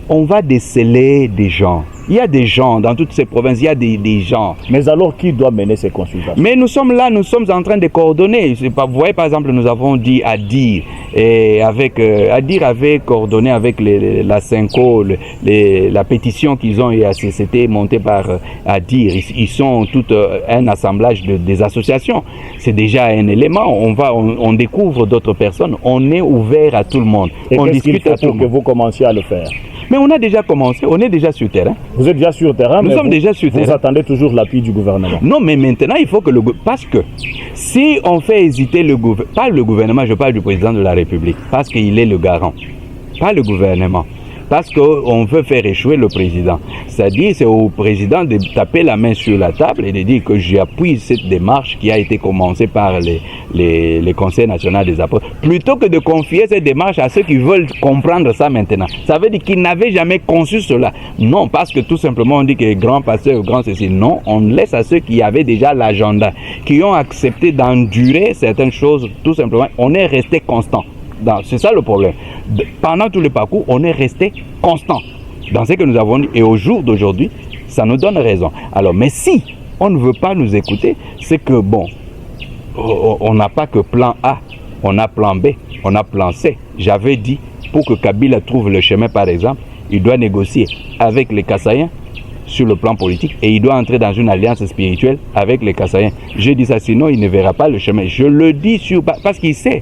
on va déceler des gens. Il y a des gens dans toutes ces provinces, il y a des gens. Mais alors qui doit mener ces consultations? Mais nous sommes là, nous sommes en train de coordonner. Vous voyez par exemple, nous avons dit Adir, Adir avait coordonné avec la Cinco, la pétition qu'ils ont eu à CCT montée par Adir. Ils sont tout un assemblage des associations. C'est déjà un élément. On découvre d'autres personnes. On est ouvert à tout le monde. Et on discute à tout le monde. Que vous commenciez à le faire. Mais on a déjà commencé, on est déjà sur le terrain. Vous êtes déjà sur le terrain, nous sommes déjà sur le terrain. Vous attendez toujours l'appui du gouvernement. Non, mais maintenant, il faut que parce que si on fait hésiter pas le gouvernement, je parle du président de la République, parce qu'il est le garant, pas le gouvernement. Parce qu'on veut faire échouer le président. C'est-à-dire, c'est au président de taper la main sur la table et de dire que j'appuie cette démarche qui a été commencée par les conseils nationaux des apôtres, plutôt que de confier cette démarche à ceux qui veulent comprendre ça maintenant. Ça veut dire qu'ils n'avaient jamais conçu cela. Non, parce que tout simplement on dit que grand pasteur, grand ceci. Non, on laisse à ceux qui avaient déjà l'agenda, qui ont accepté d'endurer certaines choses, tout simplement. On est resté constant. C'est ça le problème. Pendant tout le parcours, on est resté constant. dans ce que nous avons dit. Et au jour d'aujourd'hui, ça nous donne raison. Alors, mais si on ne veut pas nous écouter, c'est que bon, on n'a pas que plan A, on a plan B, on a plan C. J'avais dit, pour que Kabila trouve le chemin, par exemple, il doit négocier avec les Kassaïens sur le plan politique et il doit entrer dans une alliance spirituelle avec les Kassaïens. Je dis ça, sinon il ne verra pas le chemin. Je le dis parce qu'il sait.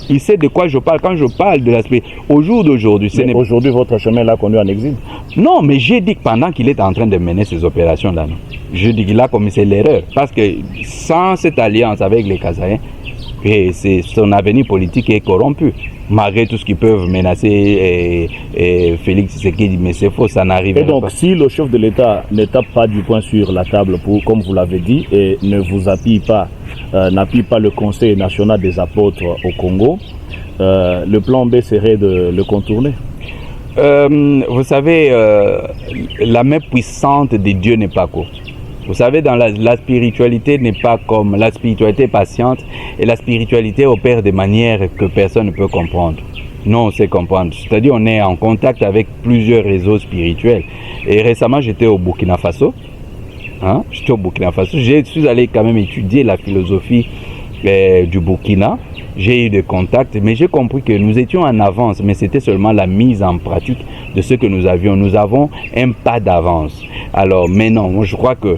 Il sait de quoi je parle. Quand je parle de l'aspect au jour d'aujourd'hui, aujourd'hui, votre chemin l'a conduit en exil. Non, mais j'ai dit que pendant qu'il est en train de mener ces opérations-là, je dis qu'il a commis l'erreur. Parce que sans cette alliance avec les Kassaïens, son avenir politique est corrompu. Malgré tout ce qu'ils peuvent menacer Félix Tshisekedi, mais c'est faux, ça n'arrivera pas. Et donc, si le chef de l'État ne tape pas du poing sur la table, comme vous l'avez dit, et ne vous n'appuie pas le Conseil national des apôtres au Congo, le plan B serait de le contourner. Vous savez, la main puissante de Dieu n'est pas courte. Vous savez, dans la spiritualité n'est pas comme la spiritualité patiente et la spiritualité opère de manière que personne ne peut comprendre. Non, on sait comprendre. C'est-à-dire on est en contact avec plusieurs réseaux spirituels. Et récemment, j'étais au Burkina Faso. J'étais au Burkina Faso. Je suis allé quand même étudier la philosophie du Burkina. J'ai eu des contacts, mais j'ai compris que nous étions en avance, mais c'était seulement la mise en pratique de ce que nous avions. Nous avons un pas d'avance. Alors, mais non, moi je crois que,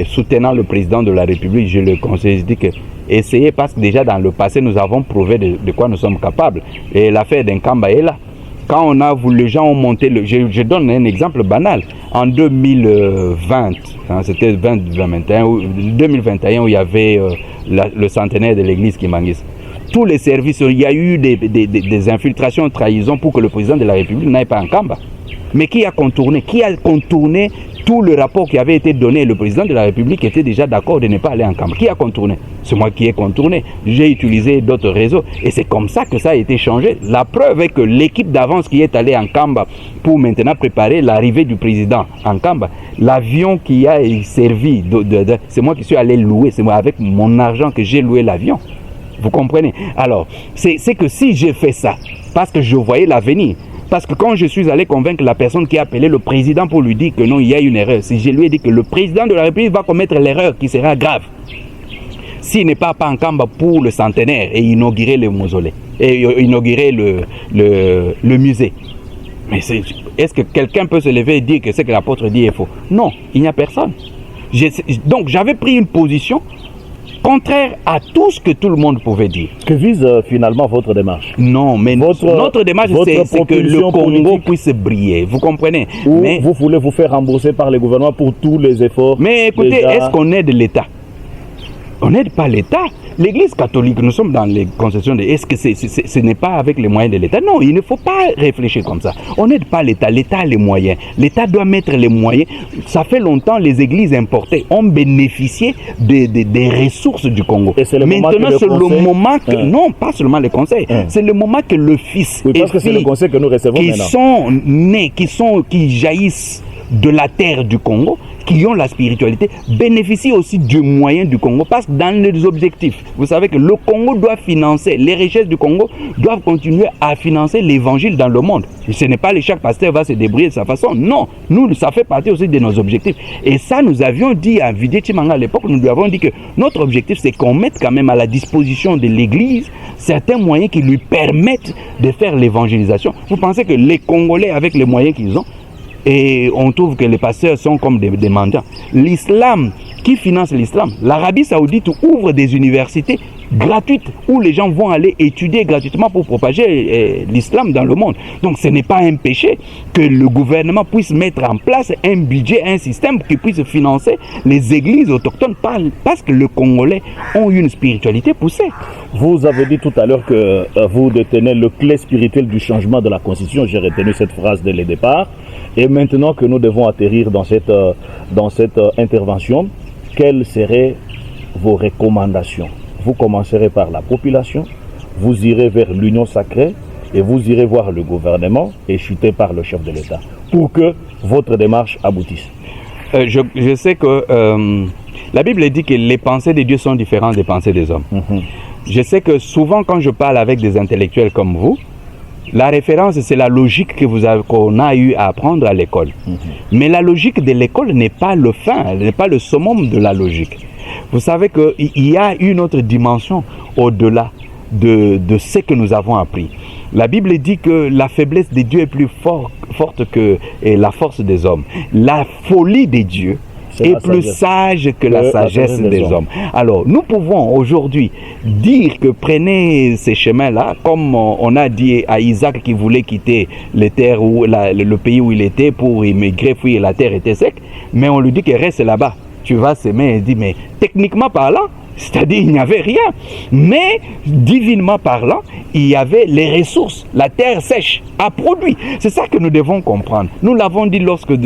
soutenant le président de la République, je le conseille, je dis que essayez, parce que déjà dans le passé, nous avons prouvé de quoi nous sommes capables. Et l'affaire d'Nkamba est là. Quand on a voulu, les gens ont monté, je donne un exemple banal. En 2020, c'était 2021 où il y avait le centenaire de l'église Kimangis. Tous les services, il y a eu des infiltrations, trahisons pour que le président de la République n'aille pas en Kamba. Mais qui a contourné tout le rapport qui avait été donné? Le président de la République était déjà d'accord de ne pas aller en Kamba. Qui a contourné? C'est moi qui ai contourné. J'ai utilisé d'autres réseaux. Et c'est comme ça que ça a été changé. La preuve est que l'équipe d'avance qui est allée en Kamba pour maintenant préparer l'arrivée du président en Kamba, l'avion qui a servi, c'est moi qui suis allé louer. C'est moi avec mon argent que j'ai loué l'avion. Vous comprenez? Alors, c'est que si j'ai fait ça, parce que je voyais l'avenir, parce que quand je suis allé convaincre la personne qui a appelé le président pour lui dire que non, il y a une erreur, si je lui ai dit que le président de la République va commettre l'erreur qui sera grave, s'il n'est pas en Kamba pour le centenaire et inaugurer le mausolée, et inaugurer le musée. Mais est-ce que quelqu'un peut se lever et dire que ce que l'apôtre dit est faux? Non, il n'y a personne. Donc j'avais pris une position contraire à tout ce que tout le monde pouvait dire. Que vise finalement votre démarche? Non, mais notre démarche, c'est que le Congo puisse briller. Vous comprenez? Mais vous voulez vous faire rembourser par le gouvernement pour tous les efforts. Mais écoutez, est-ce qu'on aide l'État? On n'aide pas l'État. L'Église catholique, nous sommes dans les concessions de... Est-ce que ce n'est pas avec les moyens de l'État? Non, il ne faut pas réfléchir comme ça. On n'aide pas l'État. L'État a les moyens. L'État doit mettre les moyens. Ça fait longtemps, les églises importées ont bénéficié des ressources du Congo. Et c'est le Maintenant, c'est le moment que... Non, pas seulement les conseils. C'est le moment que le fils et parce que c'est le conseil que nous recevons qui sont nés, qui jaillissent de la terre du Congo, qui ont la spiritualité, bénéficient aussi du moyen du Congo, parce que dans les objectifs, vous savez que le Congo doit financer, les richesses du Congo doivent continuer à financer l'évangile dans le monde. Ce n'est pas que chaque pasteur va se débrouiller de sa façon, non, nous, ça fait partie aussi de nos objectifs. Et ça, nous avions dit à Vidé Chimanga à l'époque, nous lui avons dit que notre objectif, c'est qu'on mette quand même à la disposition de l'Église certains moyens qui lui permettent de faire l'évangélisation. Vous pensez que les Congolais, avec les moyens qu'ils ont, et on trouve que les pasteurs sont comme des mendiants. L'islam, qui finance l'islam? L'Arabie Saoudite ouvre des universités gratuites où les gens vont aller étudier gratuitement pour propager l'islam dans le monde. Donc ce n'est pas un péché que le gouvernement puisse mettre en place un budget, un système qui puisse financer les églises autochtones parce que les Congolais ont une spiritualité poussée. Vous avez dit tout à l'heure que vous détenez le clé spirituel du changement de la Constitution. J'ai retenu cette phrase dès le départ. Et maintenant que nous devons atterrir dans cette intervention, quelles seraient vos recommandations? Vous commencerez par la population, vous irez vers l'union sacrée et vous irez voir le gouvernement et chuter par le chef de l'État pour que votre démarche aboutisse. Je sais que la Bible dit que les pensées de Dieu sont différentes des pensées des hommes. Je sais que souvent quand je parle avec des intellectuels comme vous, La référence, c'est la logique qu'on a eu à apprendre à l'école. Mais la logique de l'école n'est pas le fin, n'est pas le summum de la logique. Vous savez qu'il y a une autre dimension au-delà de ce que nous avons appris. La Bible dit que la faiblesse de Dieu est plus forte que la force des hommes. La folie de Dieu est plus sage que la sagesse des hommes. Alors, nous pouvons aujourd'hui dire que prenez ces chemins-là, comme on a dit à Isaac qui voulait quitter les terres le pays où il était pour immigrer, puis la terre était sec, mais on lui dit qu'il reste là-bas. Tu vas s'aimer, il dit, mais techniquement parlant, c'est-à-dire il n'y avait rien, mais divinement parlant, il y avait les ressources, la terre sèche a produit. C'est ça que nous devons comprendre. Nous l'avons dit lors de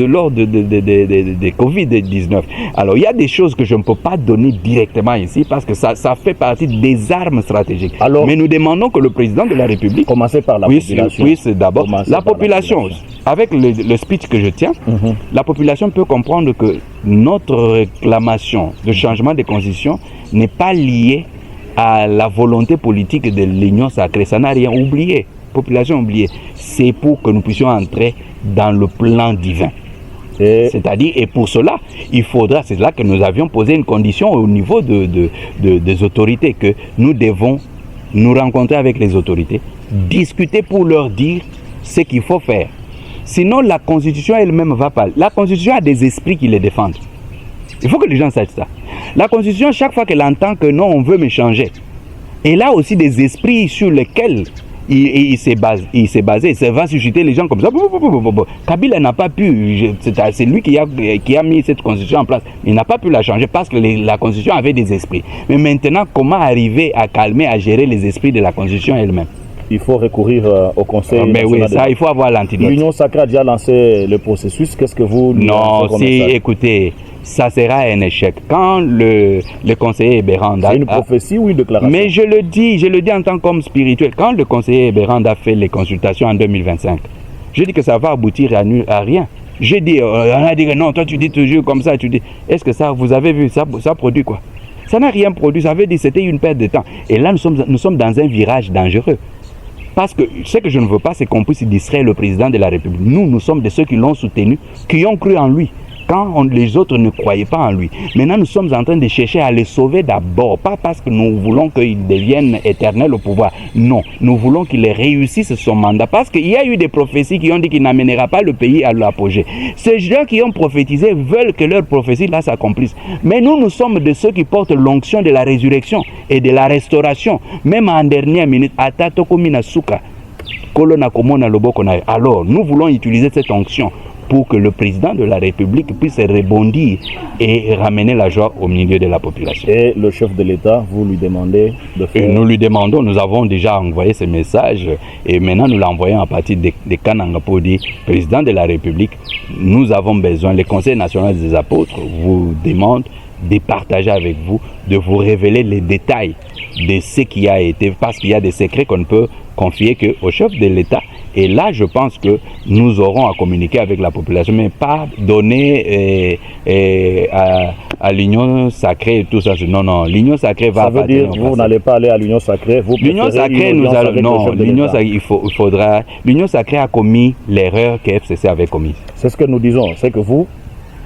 Covid-19. Alors il y a des choses que je ne peux pas donner directement ici parce que ça fait partie des armes stratégiques. Alors, mais nous demandons que le président de la République... Commencez par la population. Oui, c'est d'abord la population. Avec le speech que je tiens, la population peut comprendre que notre réclamation de changement de constitution n'est pas liée à la volonté politique de l'Union sacrée. Ça n'a rien oublié. Population oubliée. C'est pour que nous puissions entrer dans le plan divin. C'est-à-dire, et pour cela, il faudra, c'est là que nous avions posé une condition au niveau des autorités, que nous devons nous rencontrer avec les autorités, discuter pour leur dire ce qu'il faut faire. Sinon, la Constitution elle-même va pas. La Constitution a des esprits qui les défendent. Il faut que les gens sachent ça. La Constitution, chaque fois qu'elle entend que non, on veut me changer, elle a aussi des esprits sur lesquels il s'est basé. Ça va susciter les gens comme ça. Kabila n'a pas pu, c'est lui qui a mis cette Constitution en place. Il n'a pas pu la changer parce que la Constitution avait des esprits. Mais maintenant, comment arriver à calmer, à gérer les esprits de la Constitution elle-même? Il faut recourir au Conseil mais oui, ça, il faut avoir l'antidote. L'Union sacrée a déjà lancé le processus. Qu'est-ce que vous... Non, écoutez, ça sera un échec. Quand le conseiller Eberanda... C'est une prophétie ou une déclaration? Mais je le dis en tant qu'homme spirituel. Quand le conseiller Eberanda a fait les consultations en 2025, je dis que ça va aboutir à rien. J'ai dit, on a dit que non, toi tu dis toujours comme ça, tu dis... Est-ce que ça, vous avez vu, ça produit quoi? Ça n'a rien produit, ça veut dire que c'était une perte de temps. Et là, nous sommes dans un virage dangereux. Parce que ce que je ne veux pas, c'est qu'on puisse distraire le président de la République. Nous sommes de ceux qui l'ont soutenu, qui ont cru en lui, quand les autres ne croyaient pas en lui. Maintenant, nous sommes en train de chercher à les sauver d'abord, pas parce que nous voulons qu'ils deviennent éternels au pouvoir. Non, nous voulons qu'il réussisse son mandat, parce qu'il y a eu des prophéties qui ont dit qu'il n'amènera pas le pays à l'apogée. Ces gens qui ont prophétisé veulent que leurs prophéties là s'accomplissent. Mais nous sommes de ceux qui portent l'onction de la résurrection et de la restauration. Même en dernière minute, alors nous voulons utiliser cette onction pour que le président de la République puisse rebondir et ramener la joie au milieu de la population. Et le chef de l'État, vous lui demandez de faire... Nous lui demandons, nous avons déjà envoyé ce message et maintenant nous l'envoyons à partir de Kananga pour dire, président de la République, nous avons besoin, le Conseil national des apôtres vous demande de partager avec vous, de vous révéler les détails de ce qui a été, parce qu'il y a des secrets qu'on ne peut confier qu'au chef de l'État. Et là, je pense que nous aurons à communiquer avec la population, mais pas donner à l'Union sacrée et tout ça. Non, l'Union sacrée va... Ça veut dire que vous n'allez pas aller à l'Union sacrée, vous l'Union sacrée, l'Union sacrée a commis l'erreur que FCC avait commise. C'est ce que nous disons, c'est que vous,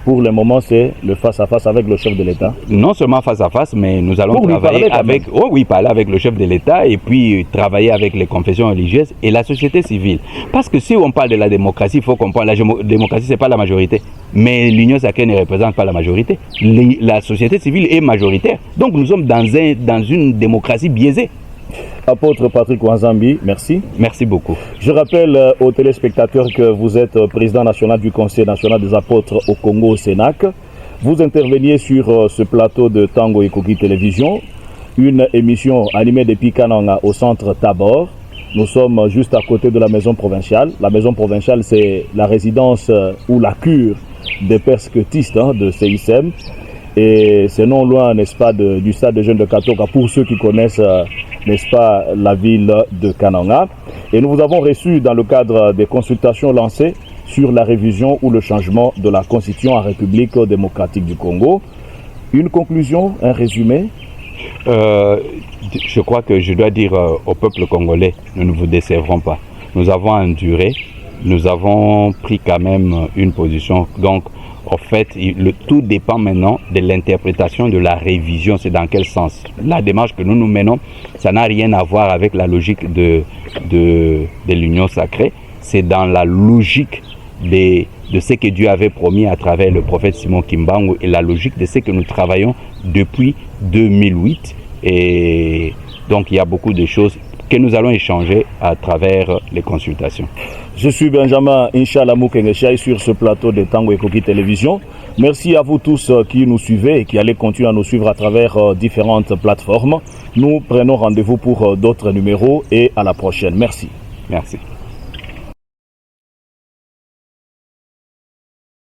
pour le moment, c'est le face-à-face avec le chef de l'État. Non seulement face-à-face, mais nous allons travailler avec... parler avec le chef de l'État et puis travailler avec les confessions religieuses et la société civile. Parce que si on parle de la démocratie, il faut comprendre, la démocratie, ce n'est pas la majorité. Mais l'Union sacrée ne représente pas la majorité. La société civile est majoritaire. Donc nous sommes dans une démocratie biaisée. Apôtre Patrick Wanzambi, merci. Merci beaucoup. Je rappelle aux téléspectateurs que vous êtes président national du Conseil national des apôtres au Congo, au Sénac. Vous interveniez sur ce plateau de Tango Ekoki Télévision, une émission animée depuis Kananga au centre Tabor. Nous sommes juste à côté de la maison provinciale. La maison provinciale, c'est la résidence ou la cure des persécutistes de CICM. Et c'est non loin, n'est-ce pas, du stade de jeunes de Katoka, pour ceux qui connaissent, n'est-ce pas, la ville de Kananga. Et nous vous avons reçu dans le cadre des consultations lancées sur la révision ou le changement de la Constitution en République démocratique du Congo. Une conclusion, un résumé? Je crois que je dois dire au peuple congolais, nous ne vous décevrons pas. nous avons enduré, nous avons pris quand même une position. Donc, en fait, tout dépend maintenant de l'interprétation de la révision, c'est dans quel sens. La démarche que nous menons, ça n'a rien à voir avec la logique de l'union sacrée, c'est dans la logique de ce que Dieu avait promis à travers le prophète Simon Kimbangu et la logique de ce que nous travaillons depuis 2008. Et donc, il y a beaucoup de choses que nous allons échanger à travers les consultations. Je suis Benjamin Inch'Allah Moukengechaï sur ce plateau de Tango Ekoki Télévision. Merci à vous tous qui nous suivez et qui allez continuer à nous suivre à travers différentes plateformes. Nous prenons rendez-vous pour d'autres numéros et à la prochaine. Merci. Merci.